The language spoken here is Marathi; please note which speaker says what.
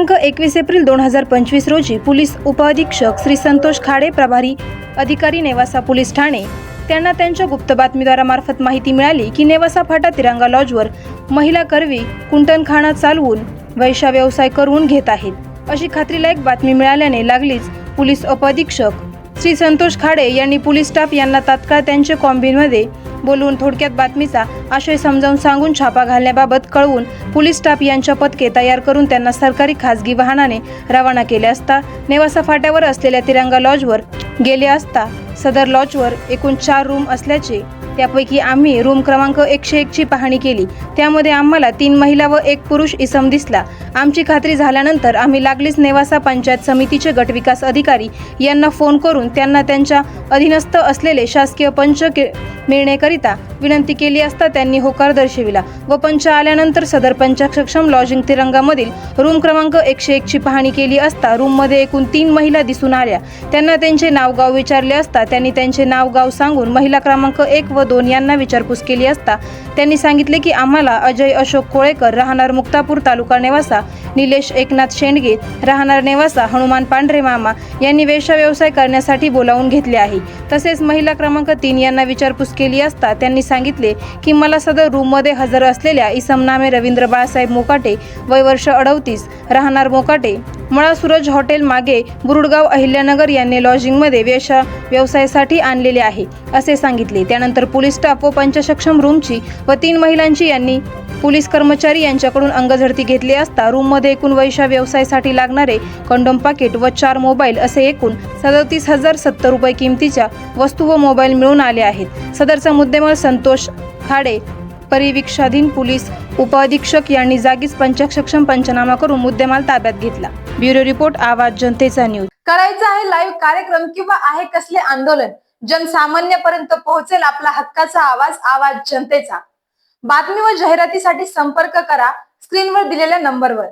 Speaker 1: दिनांक 21 एप्रिल 2025 रोजी पोलीस उपअधीक्षक श्री संतोष खाडे, प्रभारी अधिकारी नेवासा पोलीस ठाणे, त्यांना त्यांच्या गुप्त बातमीदारामार्फत माहिती मिळाली की नेवासा फाटा तिरंगा लॉजवर महिला कर्वी कुंटणखाना चालवून वैश्य व्यवसाय करून घेत आहेत अशी खात्रीलायक बातमी मिळाल्याने लागलीच पोलीस उपअधीक्षक श्री संतोष खाडे यांनी पोलीस स्टाफ यांना तात्काळ त्यांच्या कॉम्बिनमध्ये बोलवून थोडक्यात बातमीचा आशय समजावून सांगून छापा घालण्याबाबत कळवून पोलीस स्टाफ यांच्या पथके तयार करून त्यांना सरकारी खासगी वाहनाने रवाना केले असता नेवासा फाट्यावर असलेल्या तिरंगा लॉजवर गेले असता सदर लॉजवर एकूण 4 रूम असल्याचे, त्यापैकी आम्ही रूम क्रमांक 101 ची पाहणी केली। त्यामध्ये आम्हाला 3 महिला व 1 पुरुष इसम दिसला। आमची खात्री झाल्यानंतर आम्ही लागलीच नेवासा पंचायत समितीचे गटविकास अधिकारी यांना फोन करून त्यांना त्यांच्या अधीनस्थ असलेले शासकीय पंच मिळण्याकरिता विनंती केली असता त्यांनी होकार दर्शविला व पंच आल्यानंतर सदर पंचाक्षम लॉजिंग तिरंगामधील रूम क्रमांक 101 ची पाहणी केली असता रूममध्ये एकूण 3 महिला दिसून आल्या। त्यांना त्यांचे नावगाव विचारले असता त्यांनी त्यांचे नावगाव सांगून महिला क्रमांक 1 व 2 यांना विचारपूस केली असता त्यांनी सांगितले की आम्हाला अजय अशोक कोळेकर राहणार मुक्तापूर तालुका नेवासा, निलेश एकनाथ शेंडगे राहणार नेवासा, हनुमान पांढरे मामा यांनी वेश्या व्यवसाय करण्यासाठी बोलावून घेतले आहे। तसेच महिला क्रमांक 3 यांना विचारपूस केली असता त्यांनी सांगितले की मला सदर रूममध्ये हजर असलेल्या इसम नामे रवींद्र बाळासाहेब मोकाटे, वय वर्ष 38, राहणार मोकाटे, मळा सूरज हॉटेल मागे बुरुडगाव अहिल्यानगर यांनी लॉजिंगमध्ये वेश्या व्यवसायासाठी आणलेले आहे असे सांगितले। त्यानंतर पोलीस स्टाफ व पंचसक्षम रूमची व 3 महिलांची यांनी पोलीस कर्मचारी यांच्याकडून अंगझडती घेतली असता रूममध्ये एकूण वैश्य व्यवसायासाठी लागणारे कंडोम पाकिट व 4 मोबाईल असे एकूण 37,070 रुपये किमतीच्या वस्तू व मोबाईल मिळून आले आहेत। सदरचा मुद्देमाल संतोष खाडे परिवीक्षाधीन पोलीस उपअधीक्षक यांनी जागीच पंचसक्षम पंचनामा करून मुद्देमाल ताब्यात घेतला। ब्युरो रिपोर्ट, आवाज जनतेचा न्यूज।
Speaker 2: करायचा आहे लाईव्ह कार्यक्रम किंवा आहे कसले आंदोलन, जनसामान्यपर्यंत पोहोचेल आपला हक्काचा आवाज, आवाज जनतेचा। बातमी व जाहिरातीसाठी संपर्क करा स्क्रीनवर दिलेल्या नंबरवर।